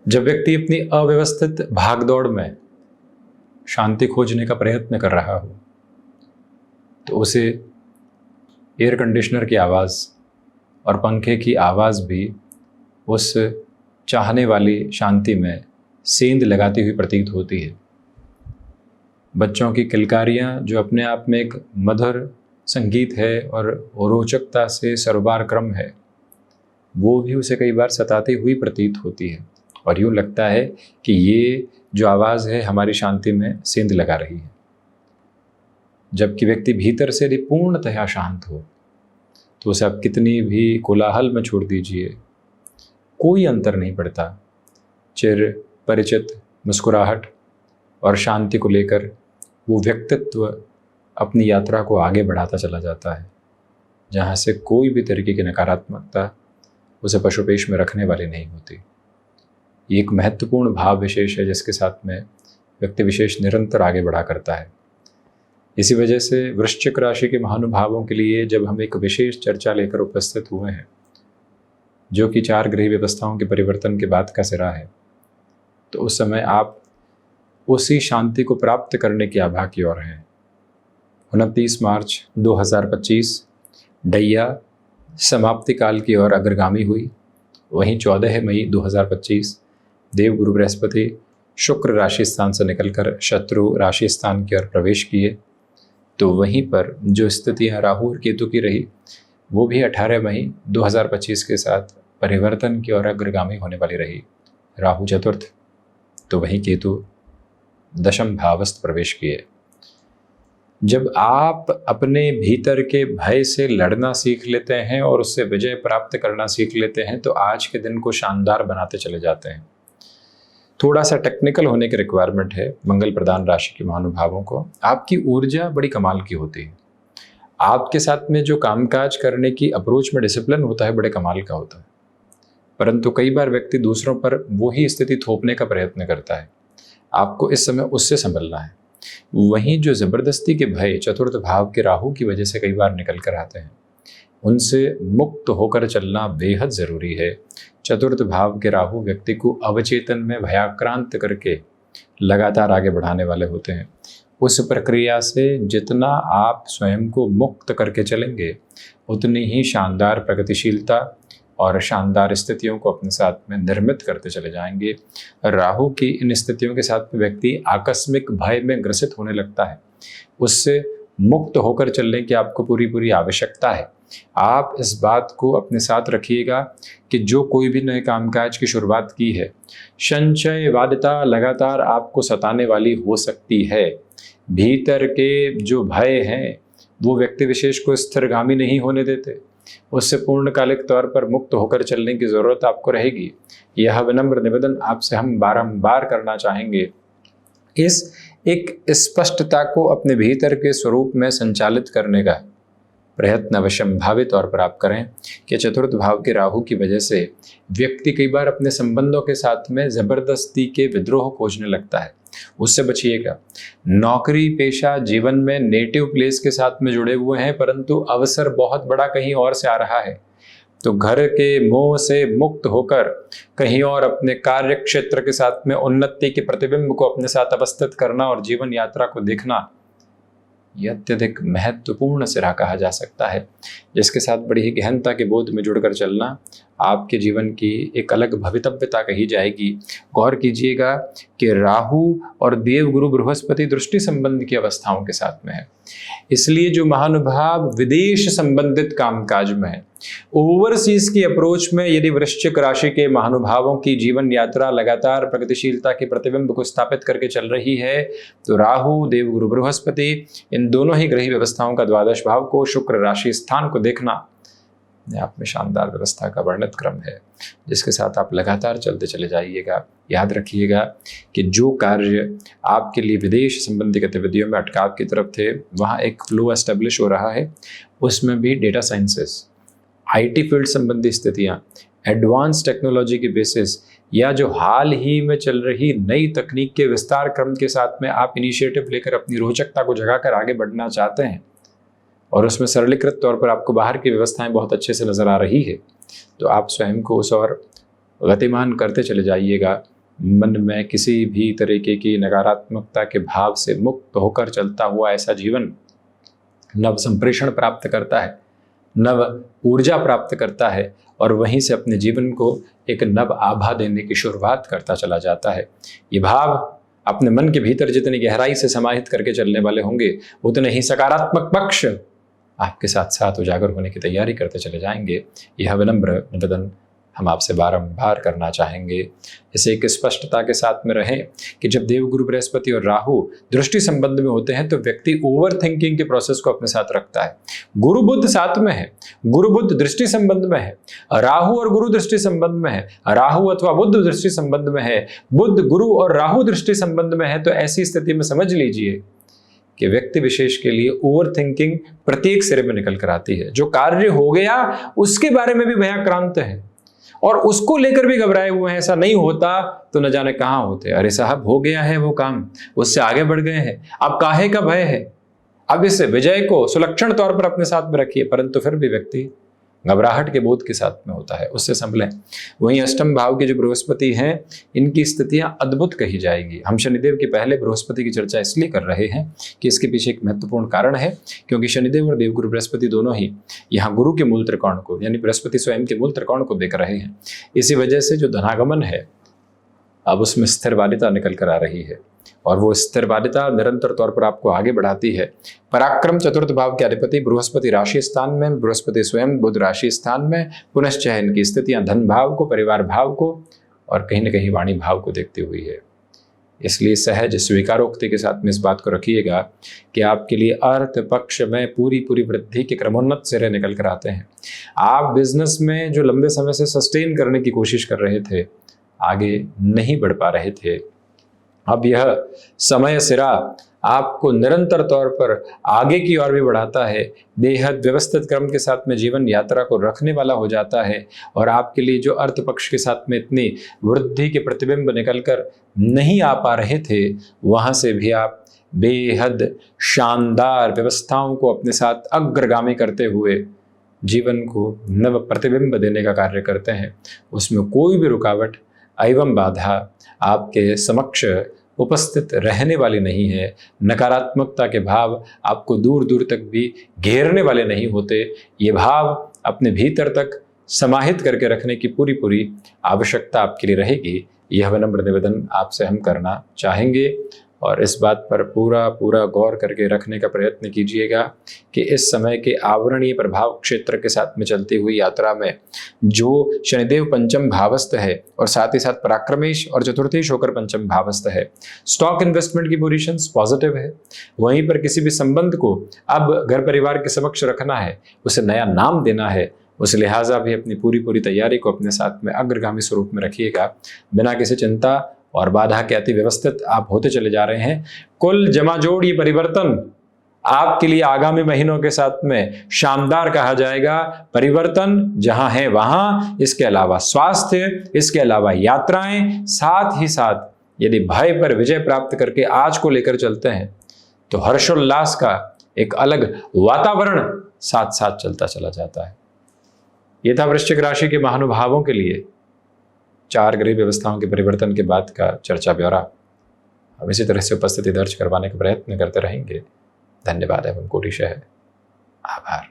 जब व्यक्ति अपनी अव्यवस्थित भागदौड़ में शांति खोजने का प्रयत्न कर रहा हो तो उसे एयर कंडीशनर की आवाज़ और पंखे की आवाज़ भी उस चाहने वाली शांति में सेंध लगाती हुई प्रतीत होती है। बच्चों की किलकारियाँ जो अपने आप में एक मधुर संगीत है और रोचकता से सरोबार क्रम है, वो भी उसे कई बार सताती हुई प्रतीत होती है और यूँ लगता है कि ये जो आवाज़ है हमारी शांति में सेंध लगा रही है। जबकि व्यक्ति भीतर से यदि पूर्णतः शांत हो तो उसे आप कितनी भी कोलाहल में छोड़ दीजिए, कोई अंतर नहीं पड़ता। चिर परिचित मुस्कुराहट और शांति को लेकर वो व्यक्तित्व अपनी यात्रा को आगे बढ़ाता चला जाता है, जहाँ से कोई भी तरीके की नकारात्मकता उसे पशुपेश में रखने वाली नहीं होती। ये एक महत्वपूर्ण भाव विशेष है जिसके साथ में व्यक्ति विशेष निरंतर आगे बढ़ा करता है। इसी वजह से वृश्चिक राशि के महानुभावों के लिए जब हम एक विशेष चर्चा लेकर उपस्थित हुए हैं, जो कि 4 ग्रह व्यवस्थाओं के परिवर्तन के बाद का सिरा है, तो उस समय आप उसी शांति को प्राप्त करने की आभा की ओर हैं। 29 मार्च 2025 डैया समाप्ति काल की ओर अग्रगामी हुई। वहीं 14 मई 2025 देवगुरु बृहस्पति शुक्र राशि स्थान से निकलकर शत्रु राशि स्थान की ओर प्रवेश किए। तो वहीं पर जो स्थितियाँ राहु और केतु की रही, वो भी 18 मई 2025 के साथ परिवर्तन की ओर अग्रगामी होने वाली रही। राहु चतुर्थ तो वहीं केतु दशम भावस्थ प्रवेश किए। जब आप अपने भीतर के भय से लड़ना सीख लेते हैं और उससे विजय प्राप्त करना सीख लेते हैं तो आज के दिन को शानदार बनाते चले जाते हैं। थोड़ा सा टेक्निकल होने की रिक्वायरमेंट है मंगल प्रधान राशि के महानुभावों को। आपकी ऊर्जा बड़ी कमाल की होती है। आपके साथ में जो कामकाज करने की अप्रोच में डिसिप्लिन होता है बड़े कमाल का होता है, परंतु कई बार व्यक्ति दूसरों पर वही स्थिति थोपने का प्रयत्न करता है। आपको इस समय उससे संभलना है। वहीं जो जबरदस्ती के भय चतुर्थ भाव के राहु की वजह से कई बार निकल कर आते हैं, उनसे मुक्त होकर चलना बेहद ज़रूरी है। चतुर्थ भाव के राहु व्यक्ति को अवचेतन में भयाक्रांत करके लगातार आगे बढ़ाने वाले होते हैं। उस प्रक्रिया से जितना आप स्वयं को मुक्त करके चलेंगे, उतनी ही शानदार प्रगतिशीलता और शानदार स्थितियों को अपने साथ में निर्मित करते चले जाएंगे। राहु की इन स्थितियों के साथ व्यक्ति आकस्मिक भय में ग्रसित होने लगता है। उससे मुक्त होकर चलने की आपको पूरी आवश्यकता है। आप इस बात को अपने साथ रखिएगा कि जो कोई भी नए कामकाज की शुरुआत की है, संशयवादिता लगातार आपको सताने वाली हो सकती है। भीतर के जो भय हैं वो व्यक्ति विशेष को स्थिरगामी नहीं होने देते। उससे पूर्णकालिक तौर पर मुक्त होकर चलने की ज़रूरत आपको रहेगी। यह विनम्र निवेदन आपसे हम बारंबार करना चाहेंगे। इस एक स्पष्टता को अपने भीतर के स्वरूप में संचालित करने का प्रयत्न अवश्य भावित तौर पर आप करें कि चतुर्थ भाव के राहु की वजह से व्यक्ति कई बार अपने संबंधों के साथ में जबरदस्ती के विद्रोह खोजने लगता है। उससे बचिएगा। नौकरी पेशा जीवन में नेटिव प्लेस के साथ में जुड़े हुए हैं, परंतु अवसर बहुत बड़ा कहीं और से आ रहा है, तो घर के मोह से मुक्त होकर कहीं और अपने कार्य क्षेत्र के साथ में उन्नति के प्रतिबिंब को अपने साथ अवस्थित करना और जीवन यात्रा को देखना, यह अत्यधिक महत्वपूर्ण सिरा कहा जा सकता है, जिसके साथ बड़ी ही गहनता के बोध में जुड़कर चलना आपके जीवन की एक अलग भवितव्यता कही जाएगी। गौर कीजिएगा कि राहु और देवगुरु बृहस्पति दृष्टि संबंध की अवस्थाओं के साथ में है, इसलिए जो महानुभाव विदेश संबंधित कामकाज में है, ओवरसीज की अप्रोच में यदि वृश्चिक राशि के महानुभावों की जीवन यात्रा लगातार प्रगतिशीलता के प्रतिबिंब को स्थापित करके चल रही है, तो राहु देवगुरु बृहस्पति इन दोनों ही ग्रही व्यवस्थाओं का द्वादश भाव को शुक्र राशि स्थान को देखना आप में शानदार व्यवस्था का वर्णित क्रम है, जिसके साथ आप लगातार चलते चले जाइएगा। याद रखिएगा कि जो कार्य आपके लिए विदेश संबंधी गतिविधियों में अटकाव की तरफ थे, वहाँ एक फ्लो एस्टेब्लिश हो रहा है। उसमें भी डेटा साइंसेस, IT फील्ड संबंधी स्थितियाँ, एडवांस टेक्नोलॉजी के बेसिस या जो हाल ही में चल रही नई तकनीक के विस्तार क्रम के साथ में आप इनिशिएटिव लेकर अपनी रोचकता को जगाकर आगे बढ़ना चाहते हैं और उसमें सरलीकृत तौर पर आपको बाहर की व्यवस्थाएं बहुत अच्छे से नज़र आ रही है, तो आप स्वयं को उस और गतिमान करते चले जाइएगा। मन में किसी भी तरीके की नकारात्मकता के भाव से मुक्त होकर चलता हुआ ऐसा जीवन नव संप्रेषण प्राप्त करता है, नव ऊर्जा प्राप्त करता है और वहीं से अपने जीवन को एक नव आभा देने की शुरुआत करता चला जाता है। ये भाव अपने मन के भीतर जितनी गहराई से समाहित करके चलने वाले होंगे, उतने ही सकारात्मक पक्ष आपके साथ साथ उजागर होने की तैयारी करते चले जाएंगे। यह विनम्र निवेदन हम आपसे बारंबार करना चाहेंगे। इसे एक स्पष्टता के साथ में रहें कि जब देवगुरु बृहस्पति और राहु दृष्टि संबंध में होते हैं तो व्यक्ति ओवर थिंकिंग के प्रोसेस को अपने साथ रखता है। गुरु बुध साथ में है, गुरु बुध दृष्टि संबंध में है, राहु और गुरु दृष्टि संबंध में है, राहु अथवा बुध दृष्टि संबंध में है, बुध गुरु और राहु दृष्टि संबंध में है, तो ऐसी स्थिति में समझ लीजिए कि व्यक्ति विशेष के लिए ओवर थिंकिंग प्रत्येक सिरे में निकल कर आती है। जो कार्य हो गया उसके बारे में भी भयाक्रांत है और उसको लेकर भी घबराए हुए हैं, ऐसा नहीं होता तो न जाने कहां होते। अरे साहब, हो गया है वो काम, उससे आगे बढ़ गए हैं, अब काहे का भय है। अब इस विजय को सुलक्षण तौर पर अपने साथ में रखिए, परंतु फिर भी व्यक्ति घबराहट के बोध के साथ में होता है, उससे संभलें। वहीं अष्टम भाव के जो बृहस्पति हैं, इनकी स्थितियां अद्भुत कही जाएगी। हम शनिदेव के पहले बृहस्पति की चर्चा इसलिए कर रहे हैं कि इसके पीछे एक महत्वपूर्ण कारण है, क्योंकि शनिदेव और देवगुरु बृहस्पति दोनों ही यहाँ गुरु के मूल त्रिकोण को, यानी बृहस्पति स्वयं के मूल त्रिकोण को देख रहे हैं। इसी वजह से जो धनागमन है, अब उसमें स्थिरवादिता निकल कर आ रही है और वो स्थिरवादिता निरंतर तौर पर आपको आगे बढ़ाती है। पराक्रम चतुर्थ भाव के अधिपति बृहस्पति राशि स्थान में, बृहस्पति स्वयं बुध राशि स्थान में, पुनश्च इनकी स्थितियां धन भाव को, परिवार भाव को और कहीं न कहीं वाणी भाव को देखती हुई है। इसलिए सहज स्वीकारोक्ति के साथ में इस बात को रखिएगा कि आपके लिए अर्थ पक्ष में पूरी वृद्धि के क्रमोन्नत सिरे निकल कर आते हैं। आप बिजनेस में जो लंबे समय से सस्टेन करने की कोशिश कर रहे थे, आगे नहीं बढ़ पा रहे थे, अब यह समय सिरा आपको निरंतर तौर पर आगे की ओर भी बढ़ाता है। बेहद व्यवस्थित क्रम के साथ में जीवन यात्रा को रखने वाला हो जाता है और आपके लिए जो अर्थ पक्ष के साथ में इतनी वृद्धि के प्रतिबिंब निकलकर नहीं आ पा रहे थे, वहाँ से भी आप बेहद शानदार व्यवस्थाओं को अपने साथ अग्रगामी करते हुए जीवन को नव प्रतिबिंब देने का कार्य करते हैं। उसमें कोई भी रुकावट एवं बाधा आपके समक्ष उपस्थित रहने वाली नहीं है। नकारात्मकता के भाव आपको दूर दूर तक भी घेरने वाले नहीं होते। ये भाव अपने भीतर तक समाहित करके रखने की पूरी आवश्यकता आपके लिए रहेगी। यह विनम्र निवेदन आपसे हम करना चाहेंगे और इस बात पर पूरा गौर करके रखने का प्रयत्न कीजिएगा कि इस समय के आवरणीय प्रभाव क्षेत्र के साथ में चलती हुई यात्रा में जो शनिदेव पंचम भावस्थ है और साथ ही साथ पराक्रमेश और चतुर्थेश होकर पंचम भावस्थ है, स्टॉक इन्वेस्टमेंट की पोजीशंस पॉजिटिव है। वहीं पर किसी भी संबंध को अब घर परिवार के समक्ष रखना है, उसे नया नाम देना है, उस लिहाजा भी अपनी पूरी तैयारी को अपने साथ में अग्रगामी स्वरूप में रखिएगा। बिना किसी चिंता और बाधा के अति व्यवस्थित आप होते चले जा रहे हैं। कुल जमा जोड़ ये परिवर्तन आपके लिए आगामी महीनों के साथ में शानदार कहा जाएगा। परिवर्तन जहां है वहां, इसके अलावा स्वास्थ्य, इसके अलावा यात्राएं, साथ ही साथ यदि भय पर विजय प्राप्त करके आज को लेकर चलते हैं तो हर्षोल्लास का एक अलग वातावरण साथ साथ चलता चला जाता है। यह था वृश्चिक राशि के महानुभावों के लिए 4 ग्रह व्यवस्थाओं के परिवर्तन के बाद का चर्चा ब्यौरा। हम इसी तरह से उपस्थिति दर्ज करवाने का प्रयत्न करते रहेंगे। धन्यवाद एवं कोटिशः आभार।